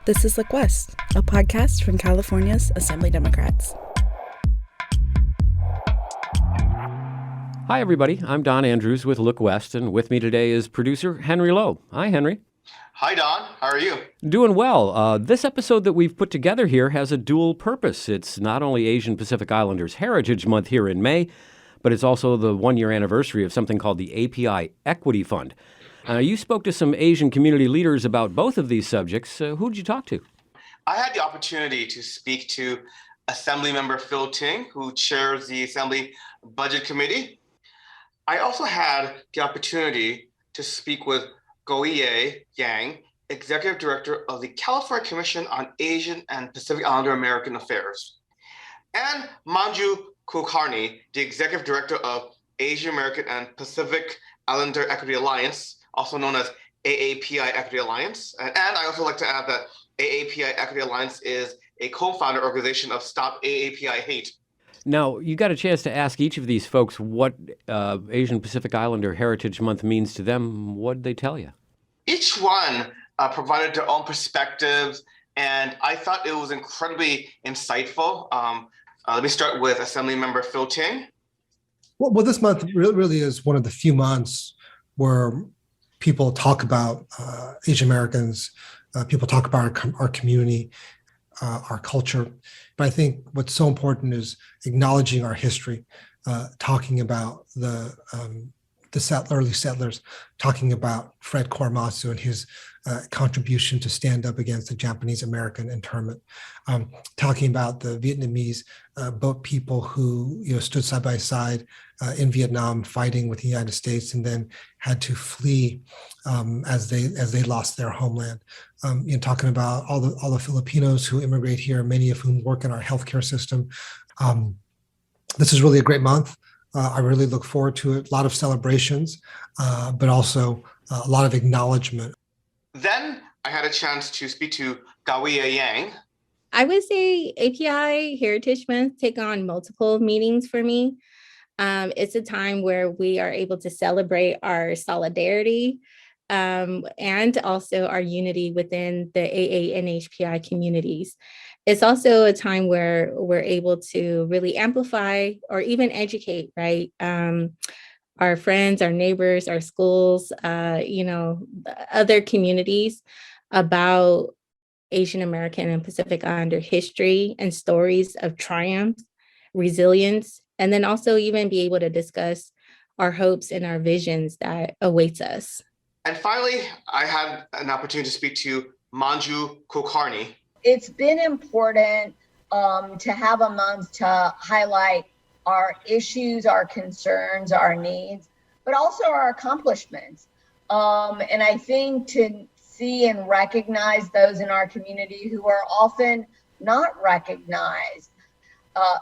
This is Look West, a podcast from California's Assembly Democrats. Hi, everybody. I'm Don Andrews with Look West, and with me today is producer Henry Lowe. Hi, Henry. Hi, Don. How are you? Doing well. This episode that we've put together here has a dual purpose. It's not only Asian Pacific Islanders Heritage Month here in May, but it's also the one-year anniversary of something called the AAPI Equity Fund. You spoke to some Asian community leaders about both of these subjects. Who did you talk to? I had the opportunity to speak to Assemblymember Phil Ting, who chairs the Assembly Budget Committee. I also had the opportunity to speak with Goi Yang, Executive Director of the California Commission on Asian and Pacific Islander American Affairs, and Manjusha Kulkarni, the Executive Director of Asian American and Pacific Islander Equity Alliance, also known as AAPI Equity Alliance. And I also like to add that AAPI Equity Alliance is a co-founder organization of Stop AAPI Hate. Now, you got a chance to ask each of these folks what Asian Pacific Islander Heritage Month means to them. What did they tell you? Each one provided their own perspectives, and I thought it was incredibly insightful. Let me start with Assemblymember Phil Ting. Well, this month really is one of the few months where people talk about Asian Americans, people talk about our community, our culture. But I think what's so important is acknowledging our history, talking about the early settlers, talking about Fred Korematsu and his contribution to stand up against the Japanese-American internment, talking about the Vietnamese boat people who stood side by side in Vietnam fighting with the United States and then had to flee as they lost their homeland. Talking about all the Filipinos who immigrate here, many of whom work in our healthcare system. This is really a great month. I really look forward to it. A lot of celebrations, but also a lot of acknowledgement. Then I had a chance to speak to Goi Yang. I would say AAPI Heritage Month take on multiple meanings for me. It's a time where we are able to celebrate our solidarity and also our unity within the AA and HPI communities. It's also a time where we're able to really amplify or even educate, right? Our friends, our neighbors, our schools, other communities about Asian American and Pacific Islander history and stories of triumph, resilience, and then also even be able to discuss our hopes and our visions that awaits us. And finally, I had an opportunity to speak to Manjusha Kulkarni. It's been important to have a month to highlight our issues, our concerns, our needs, but also our accomplishments. And I think to see and recognize those in our community who are often not recognized.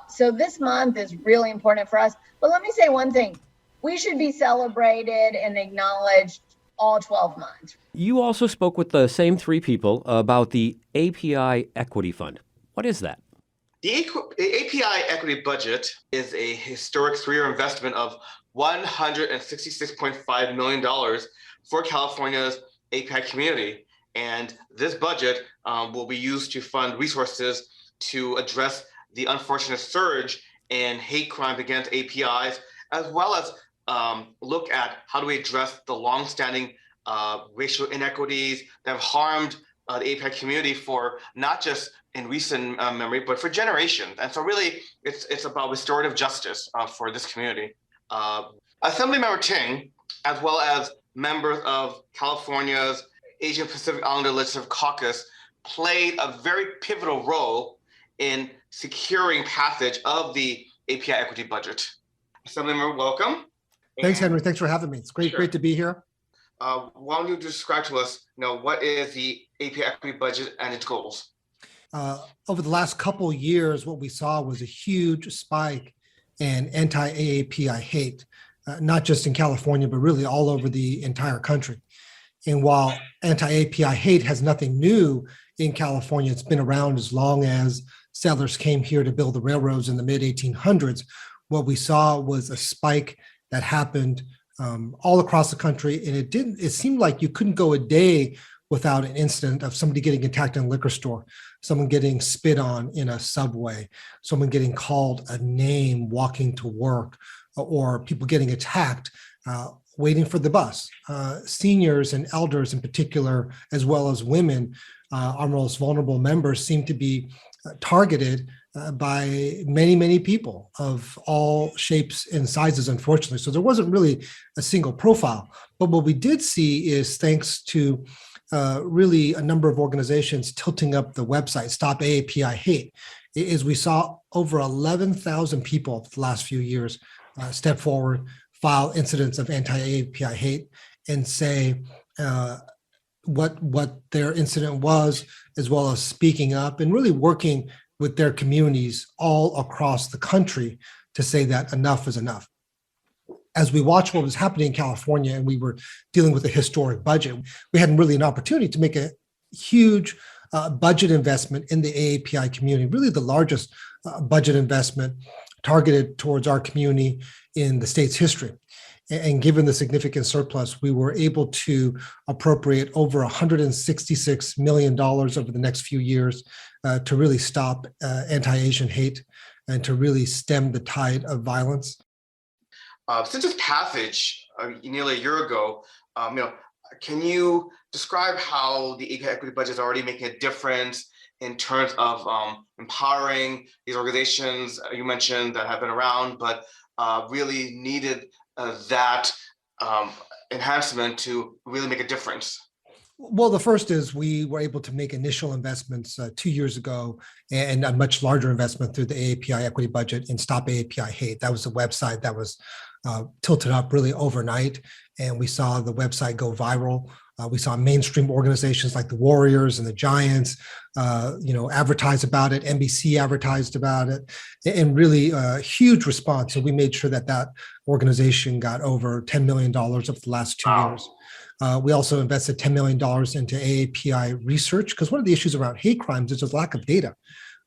So this month is really important for us. But let me say one thing. We should be celebrated and acknowledged all 12 months. You also spoke with the same three people about the AAPI Equity Fund. What is that? The AAPI Equity Budget is a historic three-year investment of $166.5 million for California's AAPI community. And this budget will be used to fund resources to address the unfortunate surge in hate crimes against APIs, as well as look at how do we address the longstanding racial inequities that have harmed the API community for not just in recent memory, but for generations. And so really, it's about restorative justice for this community. Assemblymember Ting, as well as members of California's Asian Pacific Islander Legislative Caucus, played a very pivotal role in securing passage of the AAPI equity budget. Assemblymember, welcome. Thanks, Henry. Thanks for having me. It's great to be here. Why don't you describe to us, what is the AAPI equity budget and its goals? Over the last couple of years, what we saw was a huge spike in anti-AAPI hate, not just in California, but really all over the entire country. And while anti-AAPI hate has nothing new in California, it's been around as long as settlers came here to build the railroads in the mid-1800s. What we saw was a spike that happened all across the country, and it seemed like you couldn't go a day without an incident of somebody getting attacked in a liquor store, someone getting spit on in a subway, someone getting called a name walking to work, or people getting attacked waiting for the bus. Seniors and elders in particular, as well as women, our most vulnerable members, seem to be targeted by many, many people of all shapes and sizes, unfortunately. So there wasn't really a single profile. But what we did see is, thanks to really a number of organizations tilting up the website, Stop AAPI Hate, is we saw over 11,000 people the last few years step forward, file incidents of anti-AAPI hate, and say what their incident was, as well as speaking up and really working with their communities all across the country to say that enough is enough. As we watched what was happening in California, and we were dealing with a historic budget, we had really an opportunity to make a huge budget investment in the AAPI community, really the largest budget investment targeted towards our community in the state's history. And given the significant surplus, we were able to appropriate over $166 million over the next few years to really stop anti-Asian hate and to really stem the tide of violence. Since its passage nearly a year ago, can you describe how the AAPI equity budget is already making a difference in terms of empowering these organizations you mentioned that have been around, but really needed that enhancement to really make a difference? Well, the first is we were able to make initial investments 2 years ago, and a much larger investment through the AAPI equity budget in Stop AAPI Hate. That was a website that was tilted up really overnight, and we saw the website go viral. We saw mainstream organizations like the Warriors and the Giants, advertise about it. NBC advertised about it, and really a huge response. So we made sure that organization got over $10 million over the last 2 years. We also invested $10 million into AAPI research, because one of the issues around hate crimes is a lack of data.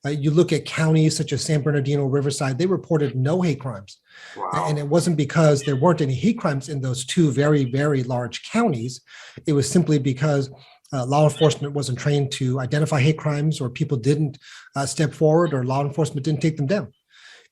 You look at counties such as San Bernardino, Riverside, they reported no hate crimes. Wow. And it wasn't because there weren't any hate crimes in those two very, very large counties. It was simply because law enforcement wasn't trained to identify hate crimes, or people didn't step forward, or law enforcement didn't take them down.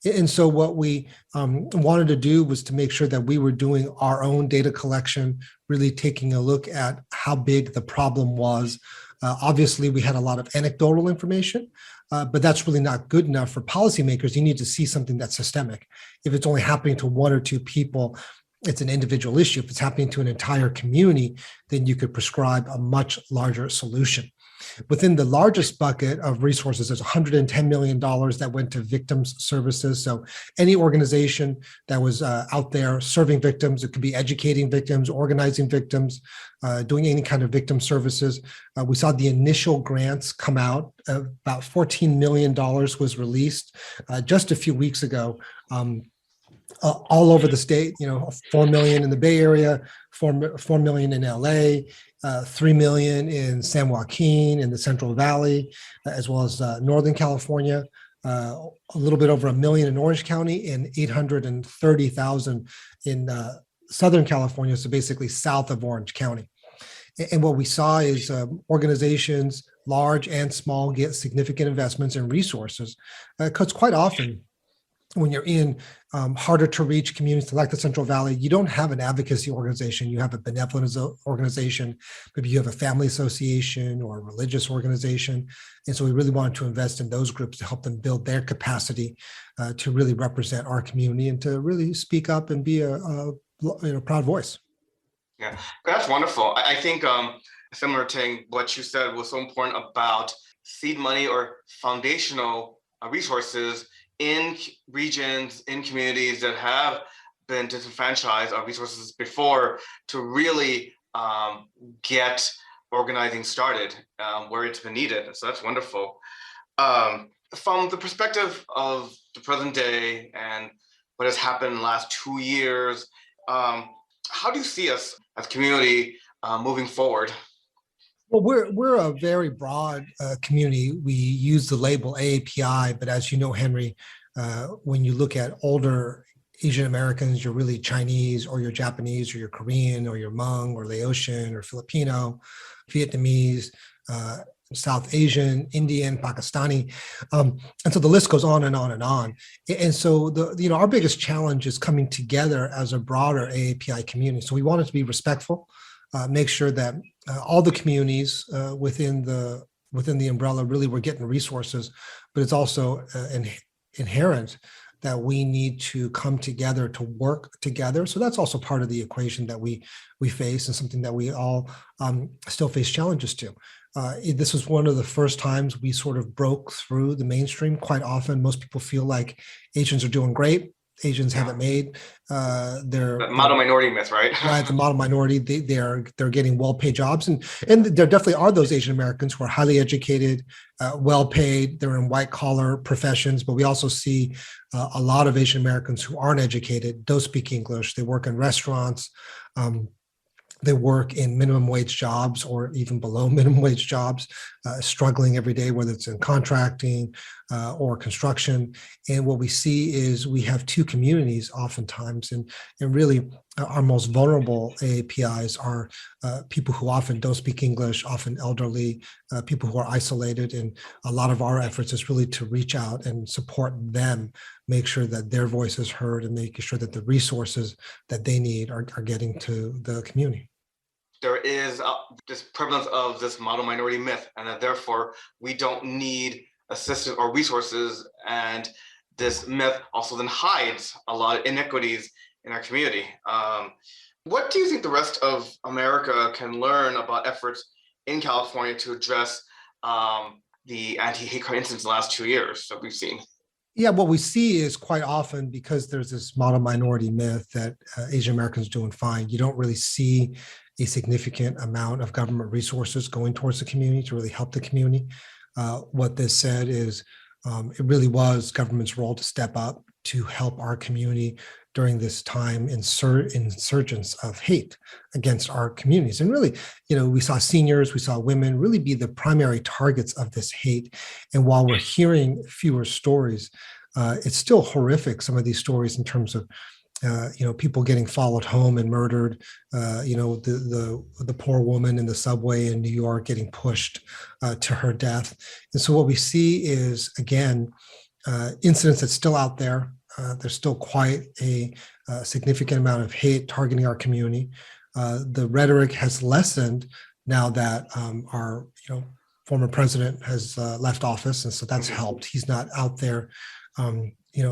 And so what we wanted to do was to make sure that we were doing our own data collection, really taking a look at how big the problem was. Obviously, we had a lot of anecdotal information, but that's really not good enough for policymakers. You need to see something that's systemic. If it's only happening to one or two people, it's an individual issue. If it's happening to an entire community, then you could prescribe a much larger solution. Within the largest bucket of resources, there's $110 million that went to victims services. So any organization that was out there serving victims, it could be educating victims, organizing victims, doing any kind of victim services. We saw the initial grants come out. About $14 million was released just a few weeks ago. All over the state, 4 million in the Bay Area, 4 million in LA, 3 million in San Joaquin in the Central Valley, as well as Northern California, a little bit over $1 million in Orange County, and 830,000 in Southern California, so basically south of Orange County. And what we saw is organizations, large and small, get significant investments and resources, because quite often, when you're in harder to reach communities like the Central Valley, you don't have an advocacy organization. You have a benevolent organization. Maybe you have a family association or a religious organization. And so we really wanted to invest in those groups to help them build their capacity to really represent our community and to really speak up and be a proud voice. Yeah, that's wonderful. I think similar to what you said was so important about seed money or foundational resources in regions, in communities that have been disenfranchised of resources before, to really get organizing started where it's been needed. So that's wonderful. From the perspective of the present day and what has happened in the last 2 years, how do you see us as a community moving forward? Well, we're a very broad community. We use the label AAPI, but as you know, Henry, when you look at older Asian Americans, you're really Chinese, or you're Japanese, or you're Korean, or you're Hmong, or Laotian, or Filipino. Vietnamese, South Asian, Indian, Pakistani, and so the list goes on and on and on. And so our biggest challenge is coming together as a broader AAPI community. So we want it to be respectful, make sure that all the communities within the umbrella really we're getting resources, but it's also inherent that we need to come together to work together. So that's also part of the equation that we face, and something that we all still face challenges to. This was one of the first times we sort of broke through the mainstream. Quite often, most people feel like Asians are doing great. Asians haven't made their model minority myth, right? Right, the model minority. They're getting well-paid jobs, and there definitely are those Asian Americans who are highly educated, well-paid. They're in white-collar professions, but we also see a lot of Asian Americans who aren't educated, don't speak English. They work in restaurants. They work in minimum wage jobs or even below minimum wage jobs, struggling every day, whether it's in contracting or construction. And what we see is we have two communities oftentimes, and really our most vulnerable AAPIs are people who often don't speak English, often elderly, people who are isolated. And a lot of our efforts is really to reach out and support them, make sure that their voice is heard, and making sure that the resources that they need are getting to the community. There is this prevalence of this model minority myth, and that therefore we don't need assistance or resources. And this myth also then hides a lot of inequities in our community. What do you think the rest of America can learn about efforts in California to address the anti-hate crime incidents in the last 2 years that we've seen? Yeah, what we see is quite often, because there's this model minority myth that Asian Americans doing fine, you don't really see a significant amount of government resources going towards the community to really help the community. What this said is it really was government's role to step up to help our community during this time insurgence of hate against our communities. And really, we saw seniors, we saw women really be the primary targets of this hate. And while we're hearing fewer stories, it's still horrific, some of these stories, in terms of people getting followed home and murdered, the poor woman in the subway in New York getting pushed to her death. And so what we see is, again, incidents that's still out there. There's still quite a significant amount of hate targeting our community. The rhetoric has lessened now that our former president has left office, and so that's helped. He's not out there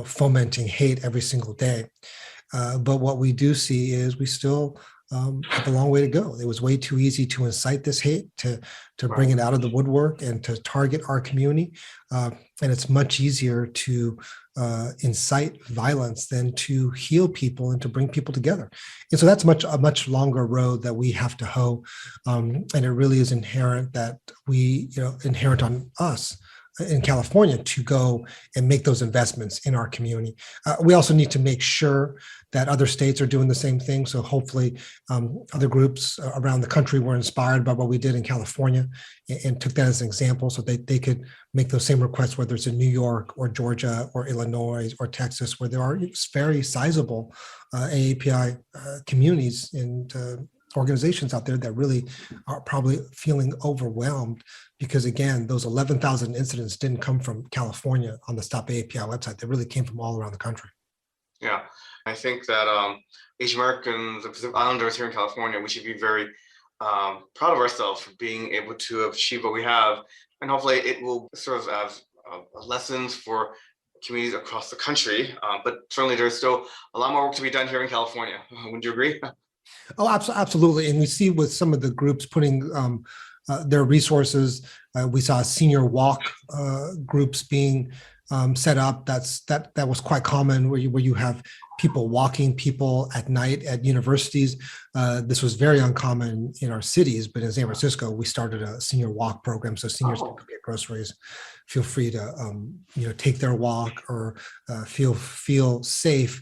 fomenting hate every single day. But what we do see is we still have a long way to go. It was way too easy to incite this hate, to bring it out of the woodwork and to target our community. And it's much easier to incite violence than to heal people and to bring people together. And so that's a much longer road that we have to hoe. And it really is inherent on us in California to go and make those investments in our community. We also need to make sure that other states are doing the same thing. So hopefully other groups around the country were inspired by what we did in California and took that as an example, so they could make those same requests, whether it's in New York or Georgia or Illinois or Texas, where there are very sizable AAPI communities and organizations out there that really are probably feeling overwhelmed, because again, those 11,000 incidents didn't come from California on the Stop AAPI website. They really came from all around the country. Yeah, I think that Asian Americans and Pacific Islanders here in California, we should be very proud of ourselves for being able to achieve what we have. And hopefully it will serve as lessons for communities across the country. But certainly there's still a lot more work to be done here in California. Wouldn't you agree? Oh, absolutely. And we see with some of the groups putting their resources, we saw senior walk groups being set up. That was quite common, where you have people walking people at night at universities. This was very uncommon in our cities, but in San Francisco, we started a senior walk program, so seniors can get groceries. Feel free to take their walk, or feel safe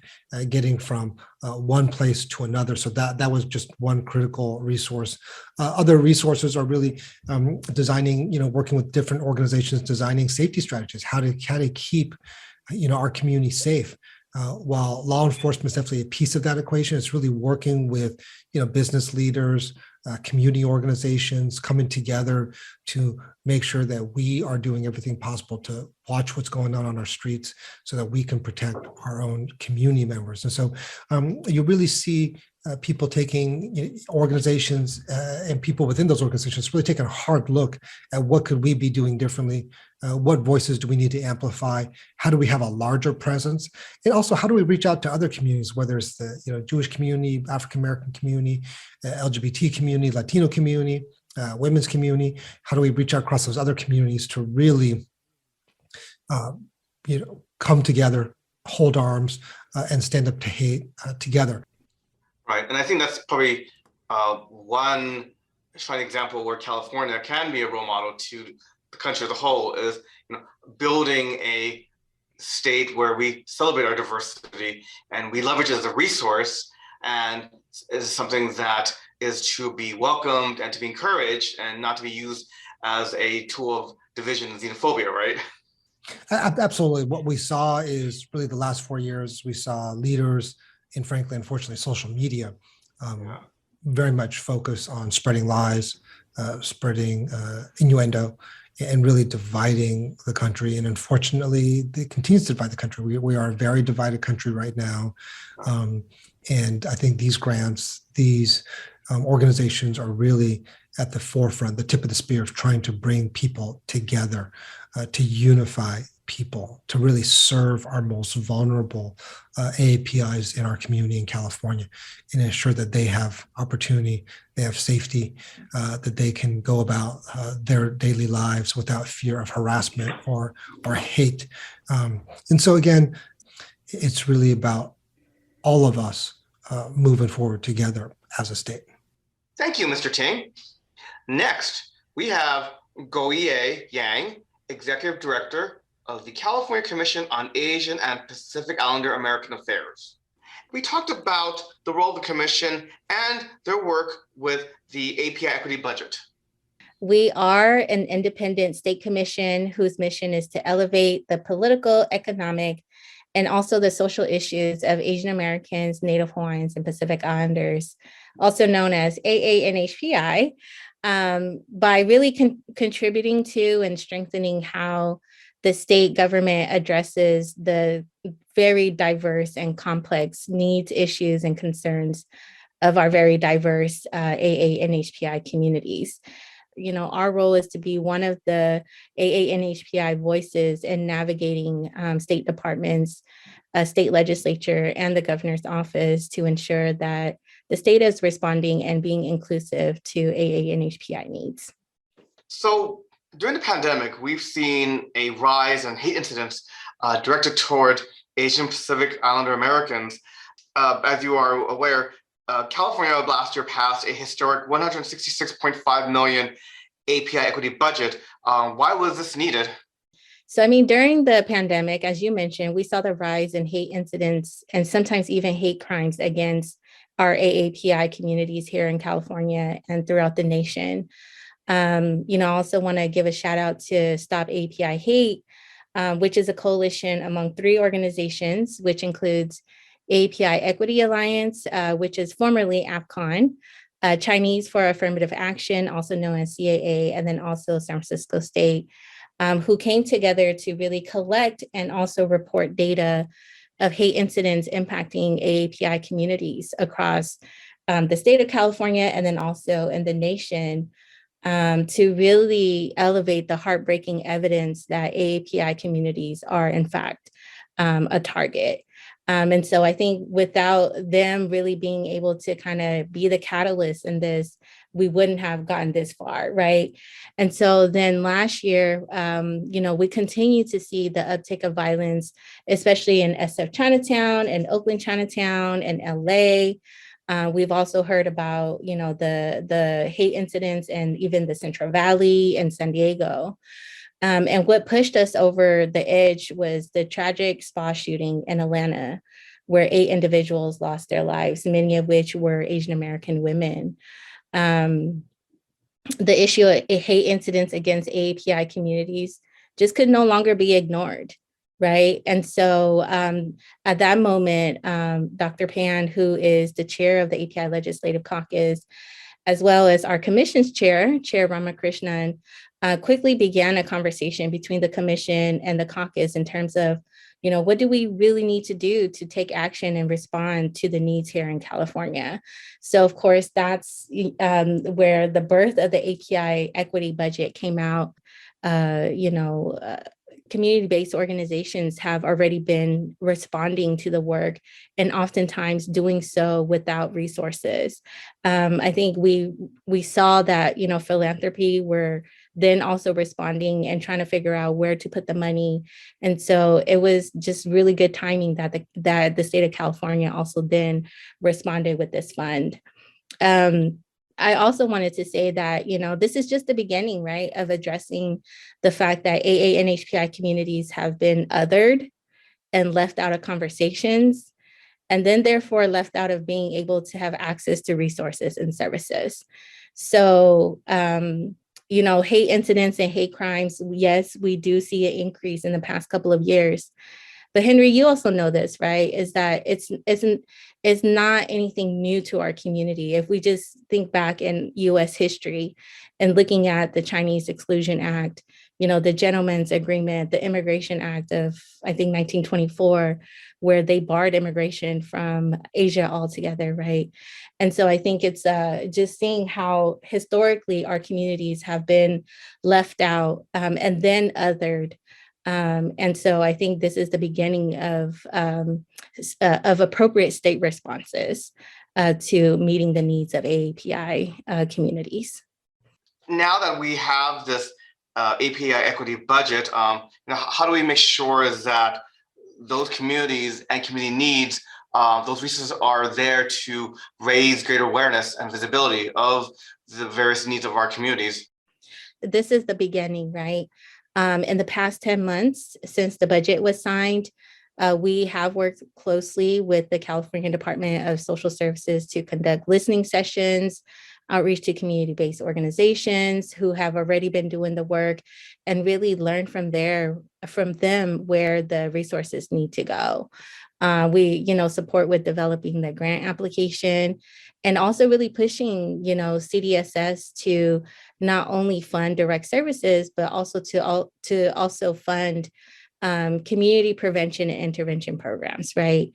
getting from one place to another. So that was just one critical resource. Other resources are really designing, working with different organizations, designing safety strategies, how to keep our community safe. While law enforcement is definitely a piece of that equation, it's really working with business leaders, community organizations coming together to make sure that we are doing everything possible to watch what's going on our streets so that we can protect our own community members. And so you really see people taking organizations and people within those organizations really taking a hard look at what could we be doing differently, what voices do we need to amplify, how do we have a larger presence, and also how do we reach out to other communities, whether it's the Jewish community, African American community, LGBT community, Latino community, women's community. How do we reach out across those other communities to really come together, hold arms, and stand up to hate together. Right, and I think that's probably one shining example where California can be a role model to the country as a whole, is building a state where we celebrate our diversity and we leverage it as a resource, and is something that is to be welcomed and to be encouraged and not to be used as a tool of division and xenophobia, right? Absolutely. What we saw is really the last 4 years, we saw leaders and frankly, unfortunately, social media very much focus on spreading lies, spreading innuendo, and really dividing the country. And unfortunately, it continues to divide the country. We are a very divided country right now. And I think these grants, these organizations are really at the forefront, the tip of the spear of trying to bring people together, to unify people, to really serve our most vulnerable AAPIs in our community in California and ensure that they have opportunity, they have safety, that they can go about their daily lives without fear of harassment or hate. And so again, it's really about all of us moving forward together as a state. Thank you, Mr. Ting. Next, we have Goi Yang, Executive Director of the California Commission on Asian and Pacific Islander American Affairs. We talked about the role of the commission and their work with the AAPI Equity budget. We are an independent state commission whose mission is to elevate the political, economic, and also the social issues of Asian Americans, Native Hawaiians, and Pacific Islanders, also known as AANHPI, by really contributing to and strengthening how the state government addresses the very diverse and complex needs, issues, and concerns of our very diverse AANHPI communities. Our role is to be one of the AANHPI voices in navigating state departments, state legislature, and the governor's office to ensure that the state is responding and being inclusive to AANHPI needs. So during the pandemic, we've seen a rise in hate incidents directed toward Asian Pacific Islander Americans. As you are aware, California last year passed a historic $166.5 million AAPI equity budget. Why was this needed? So, during the pandemic, as you mentioned, we saw the rise in hate incidents and sometimes even hate crimes against our AAPI communities here in California and throughout the nation. I also want to give a shout out to Stop AAPI Hate, which is a coalition among 3 organizations, which includes AAPI Equity Alliance, which is formerly APCON, Chinese for Affirmative Action, also known as CAA, and then also San Francisco State, who came together to really collect and also report data of hate incidents impacting AAPI communities across the state of California and then also in the nation, to really elevate the heartbreaking evidence that AAPI communities are in fact a target. And so I think without them really being able to kind of be the catalyst in this, we wouldn't have gotten this far, right? And so then last year, we continue to see the uptick of violence, especially in SF Chinatown and Oakland Chinatown and LA. We've also heard about, the hate incidents and even the Central Valley and San Diego. And what pushed us over the edge was the tragic spa shooting in Atlanta, where 8 individuals lost their lives, many of which were Asian American women. The issue of hate incidents against AAPI communities just could no longer be ignored, right? And so at that moment, Dr. Pan, who is the chair of the AAPI Legislative Caucus, as well as our commission's Chair Ramakrishnan, quickly began a conversation between the commission and the caucus in terms of, what do we really need to do to take action and respond to the needs here in California? So of course, that's where the birth of the API equity budget came out. Community-based organizations have already been responding to the work and oftentimes doing so without resources. I think we saw that, philanthropy were then also responding and trying to figure out where to put the money. And so it was just really good timing that the state of California also then responded with this fund. I also wanted to say that, this is just the beginning, right, of addressing the fact that AA and HPI communities have been othered and left out of conversations, and then therefore left out of being able to have access to resources and services. So, hate incidents and hate crimes, yes, we do see an increase in the past couple of years. But Henry, you also know this, right? Is that it's not anything new to our community. If we just think back in US history and looking at the Chinese Exclusion Act, the Gentleman's Agreement, the Immigration Act of, I think, 1924, where they barred immigration from Asia altogether, right? And so I think it's just seeing how historically our communities have been left out and then othered. And so I think this is the beginning of appropriate state responses to meeting the needs of AAPI communities. Now that we have this API equity budget, how do we make sure that those communities and community needs, those resources are there to raise greater awareness and visibility of the various needs of our communities? This is the beginning, right? In the past 10 months since the budget was signed, we have worked closely with the California Department of Social Services to conduct listening sessions, outreach to community-based organizations who have already been doing the work, and really learn from them where the resources need to go. We, support with developing the grant application and also really pushing, CDSS to not only fund direct services, but also to also fund community prevention and intervention programs, right?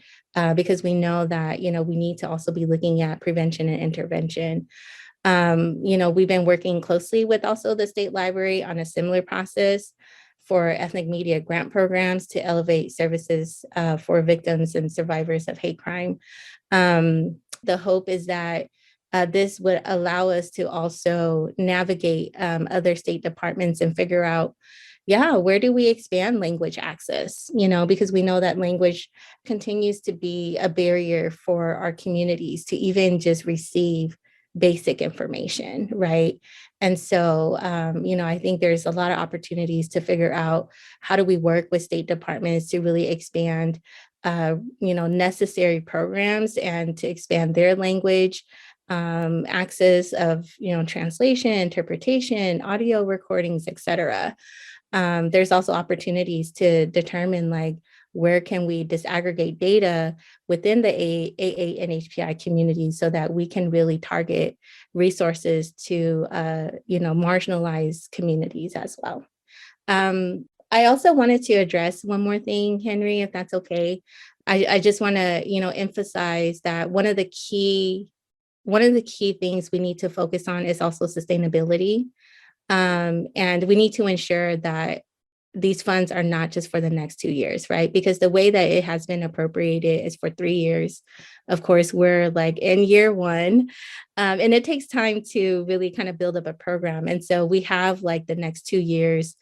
Because we know that, we need to also be looking at prevention and intervention. We've been working closely with also the State Library on a similar process for ethnic media grant programs to elevate services for victims and survivors of hate crime. The hope is that this would allow us to also navigate other state departments and figure out, where do we expand language access? Because we know that language continues to be a barrier for our communities to even just receive basic information, right? And so, I think there's a lot of opportunities to figure out how do we work with state departments to really expand, necessary programs and to expand their language access of, translation, interpretation, audio recordings, et cetera. There's also opportunities to determine where can we disaggregate data within the AA and HPI community so that we can really target resources to, marginalized communities as well. I also wanted to address one more thing, Henry, if that's okay. I just want to, emphasize that one of the key things we need to focus on is also sustainability. And we need to ensure that these funds are not just for the next 2 years, right? Because the way that it has been appropriated is for 3 years. Of course, we're in year one, and it takes time to really kind of build up a program. And so we have the next 2 years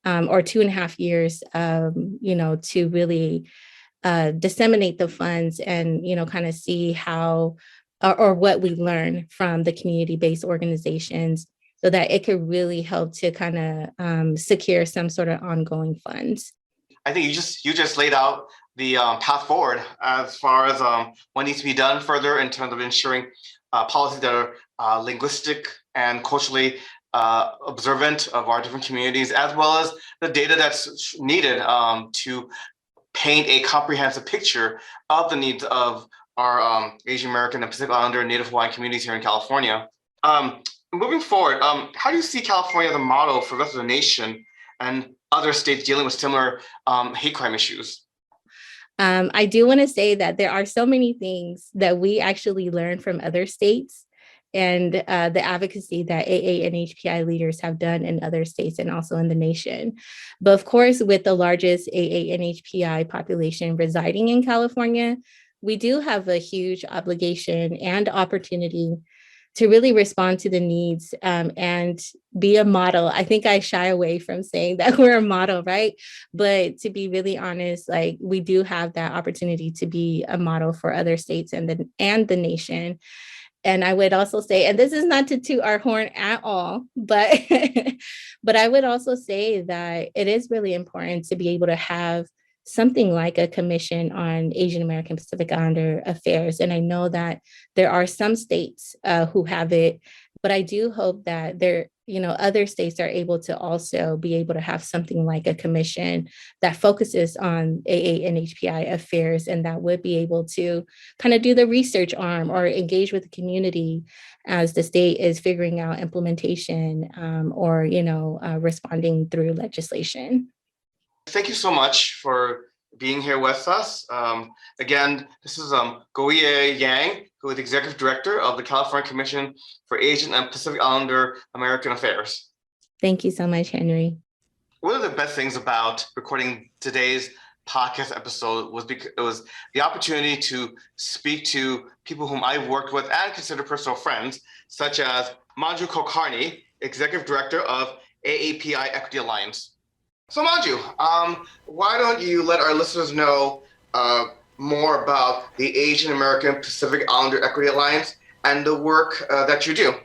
or 2.5 years, to really disseminate the funds and, kind of see how or what we learn from the community-based organizations so that it could really help to kind of secure some sort of ongoing funds. I think you just laid out the path forward as far as what needs to be done further in terms of ensuring policies that are linguistic and culturally observant of our different communities, as well as the data that's needed to paint a comprehensive picture of the needs of our Asian American and Pacific Islander and Native Hawaiian communities here in California. Moving forward, how do you see California as a model for the rest of the nation and other states dealing with similar hate crime issues? I do want to say that there are so many things that we actually learn from other states and the advocacy that AA and HPI leaders have done in other states and also in the nation. But of course, with the largest AA and HPI population residing in California, we do have a huge obligation and opportunity to really respond to the needs and be a model. I think I shy away from saying that we're a model, right? But to be really honest, like we do have that opportunity to be a model for other states and the nation. And I would also say, and this is not to toot our horn at all, but but I would also say that it is really important to be able to have something like a commission on Asian American Pacific Islander affairs. And I know that there are some states who have it, but I do hope that other states are able to also be able to have something like a commission that focuses on AA and HPI affairs, and that would be able to kind of do the research arm or engage with the community as the state is figuring out implementation or responding through legislation. Thank you so much for being here with us. Again, this is Goi Yang, who is Executive Director of the California Commission for Asian and Pacific Islander American Affairs. Thank you so much, Henry. One of the best things about recording today's podcast episode was because it was the opportunity to speak to people whom I've worked with and consider personal friends, such as Manjusha Kulkarni, Executive Director of AAPI Equity Alliance. So Manju, why don't you let our listeners know more about the Asian American Pacific Islander Equity Alliance and the work that you do?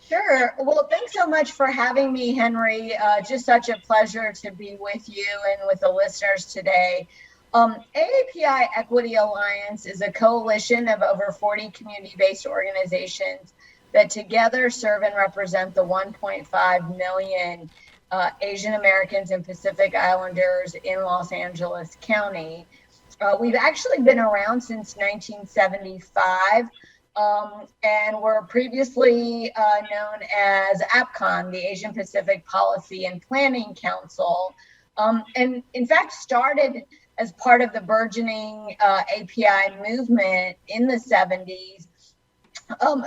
Sure. Well, thanks so much for having me, Henry. Just such a pleasure to be with you and with the listeners today. AAPI Equity Alliance is a coalition of over 40 community-based organizations that together serve and represent the 1.5 million Asian Americans and Pacific Islanders in Los Angeles County. We've actually been around since 1975, and were previously known as APCON, the Asian Pacific Policy and Planning Council, and in fact started as part of the burgeoning API movement in the 70s.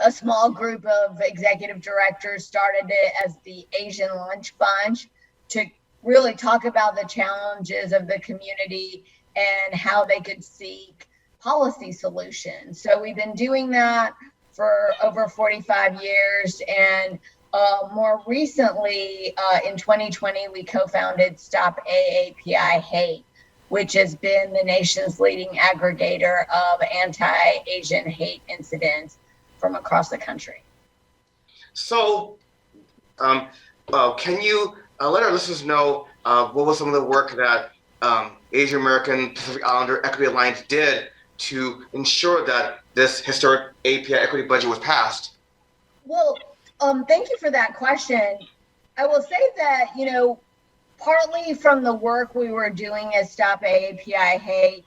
A small group of executive directors started it as the Asian Lunch Bunch to really talk about the challenges of the community and how they could seek policy solutions. So we've been doing that for over 45 years. And more recently, in 2020, we co-founded Stop AAPI Hate, which has been the nation's leading aggregator of anti-Asian hate incidents from across the country. So can you let our listeners know what was some of the work that Asian American Pacific Islander Equity Alliance did to ensure that this historic API equity budget was passed? Well, thank you for that question. I will say that, partly from the work we were doing at Stop AAPI Hate,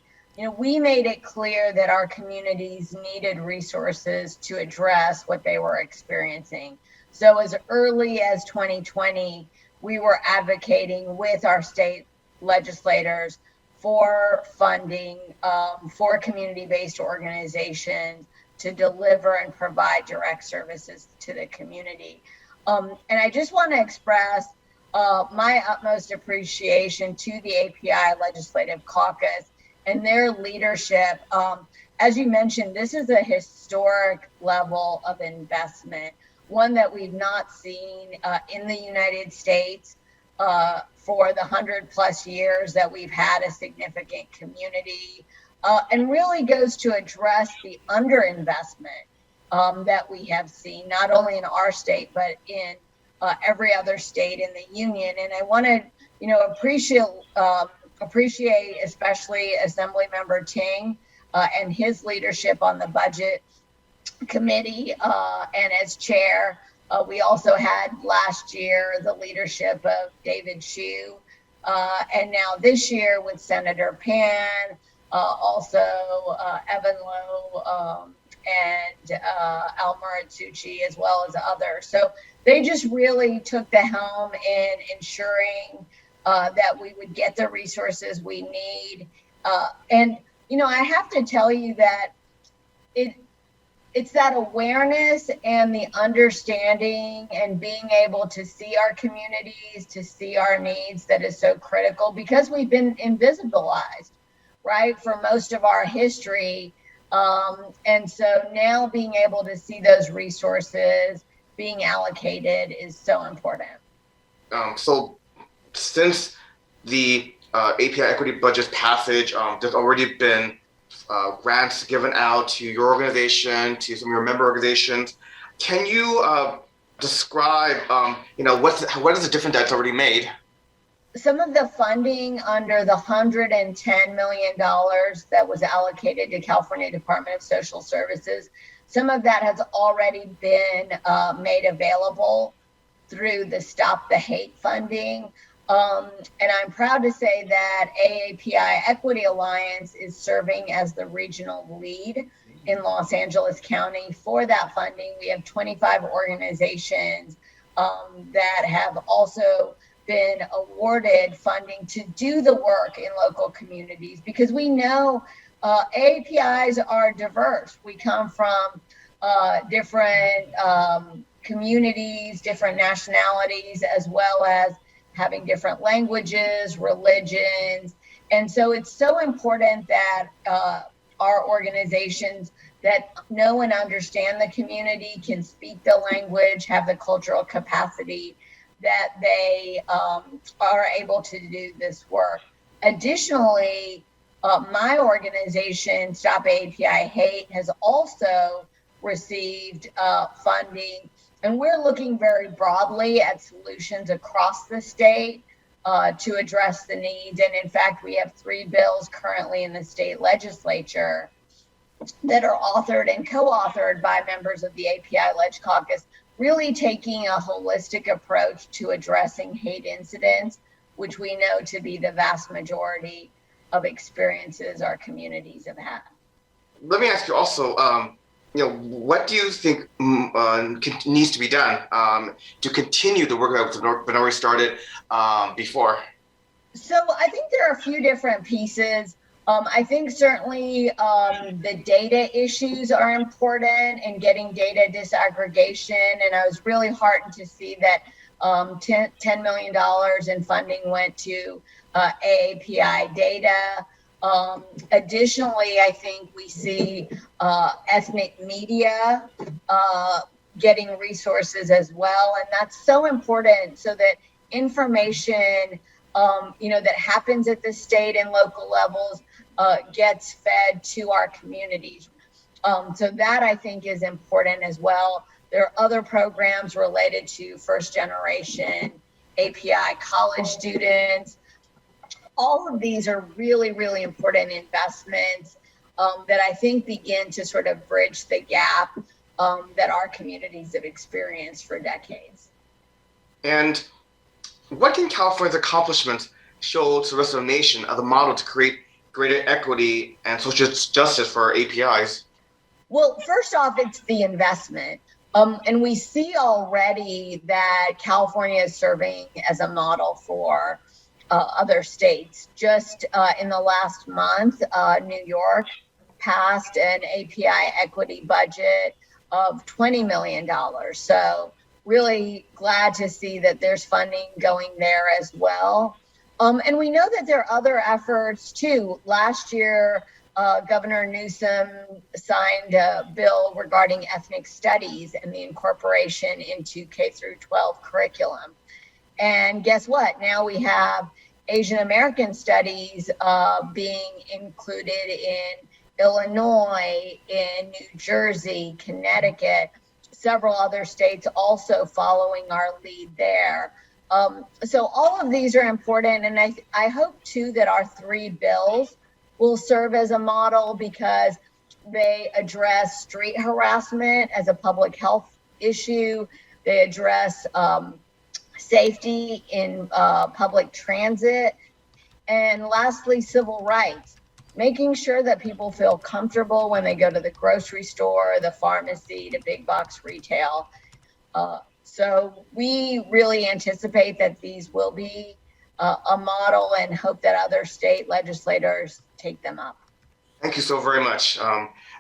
we made it clear that our communities needed resources to address what they were experiencing. So as early as 2020, we were advocating with our state legislators for funding for community-based organizations to deliver and provide direct services to the community. And I just want to express my utmost appreciation to the API Legislative Caucus and their leadership. As you mentioned, this is a historic level of investment, one that we've not seen in the United States for the 100+ years that we've had a significant community, and really goes to address the underinvestment that we have seen, not only in our state, but in every other state in the union. And I want to, appreciate especially Assemblymember Ting and his leadership on the budget committee, and as chair. We also had last year the leadership of David Hsu, and now this year with Senator Pan, also Evan Lowe, and Almura Tsuchi, as well as others. So they just really took the helm in ensuring that we would get the resources we need. And, I have to tell you that it's that awareness and the understanding and being able to see our communities, to see our needs that is so critical, because we've been invisibilized, right, for most of our history. And so now being able to see those resources being allocated is so important. So since the API equity budget passage, there's already been grants given out to your organization, to some of your member organizations. Can you describe, what is the difference that's already made? Some of the funding under the $110 million that was allocated to California Department of Social Services, some of that has already been made available through the Stop the Hate funding. And I'm proud to say that AAPI Equity Alliance is serving as the regional lead in Los Angeles County for that funding. We have 25 organizations that have also been awarded funding to do the work in local communities, because we know AAPIs are diverse. We come from different communities, different nationalities, as well as having different languages, religions. And so it's so important that our organizations that know and understand the community, can speak the language, have the cultural capacity, that they are able to do this work. Additionally, my organization, Stop AAPI Hate, has also received funding, and we're looking very broadly at solutions across the state to address the needs. And in fact, we have 3 bills currently in the state legislature that are authored and co-authored by members of the API Ledge Caucus, really taking a holistic approach to addressing hate incidents, which we know to be the vast majority of experiences our communities have had. Let me ask you also, what do you think needs to be done to continue the work that was been already started before? So I think there are a few different pieces. I think certainly the data issues are important, and getting data disaggregation. And I was really heartened to see that $10 million in funding went to AAPI data. Additionally, I think we see ethnic media getting resources as well. And that's so important, so that information that happens at the state and local levels gets fed to our communities. So that I think is important as well. There are other programs related to first generation API college students. All of these are really, really important investments that I think begin to sort of bridge the gap that our communities have experienced for decades. And what can California's accomplishments show to the rest of the nation as a model to create greater equity and social justice for APIs? Well, first off, it's the investment. And we see already that California is serving as a model for other states. Just in the last month, New York passed an API equity budget of $20 million. So really glad to see that there's funding going there as well. And we know that there are other efforts too. Last year, Governor Newsom signed a bill regarding ethnic studies and the incorporation into K through 12 curriculum. And guess what? Now we have Asian American studies being included in Illinois, in New Jersey, Connecticut, several other states also following our lead there. So all of these are important. And I hope too that our 3 bills will serve as a model, because they address street harassment as a public health issue. They address safety in public transit. And lastly, civil rights. making sure that people feel comfortable when they go to the grocery store, the pharmacy, the big box retail. So we really anticipate that these will be a model and hope that other state legislators take them up. Thank you so very much.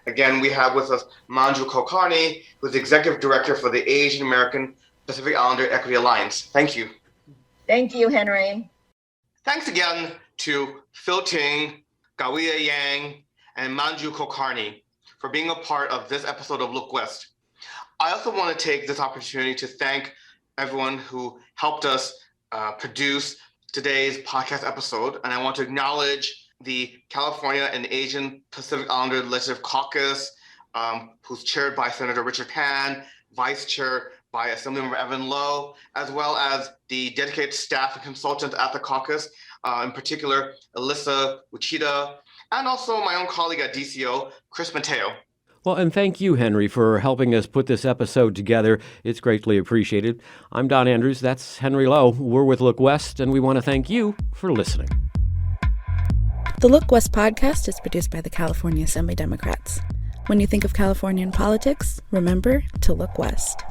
Again, we have with us Manjusha Kulkarni, who's the Executive Director for the Asian American Pacific Islander Equity Alliance. Thank you. Thank you, Henry. Thanks again to Phil Ting, Goi Yang, and Manjusha Kulkarni for being a part of this episode of Look West. I also want to take this opportunity to thank everyone who helped us produce today's podcast episode. And I want to acknowledge the California and Asian Pacific Islander Legislative Caucus, who's chaired by Senator Richard Pan, Vice Chair by Assemblymember Evan Lowe, as well as the dedicated staff and consultants at the caucus, in particular, Alyssa Uchida, and also my own colleague at DCO, Chris Mateo. Well, and thank you, Henry, for helping us put this episode together. It's greatly appreciated. I'm Don Andrews. That's Henry Lowe. We're with Look West, and we want to thank you for listening. The Look West podcast is produced by the California Assembly Democrats. When you think of Californian politics, remember to look west.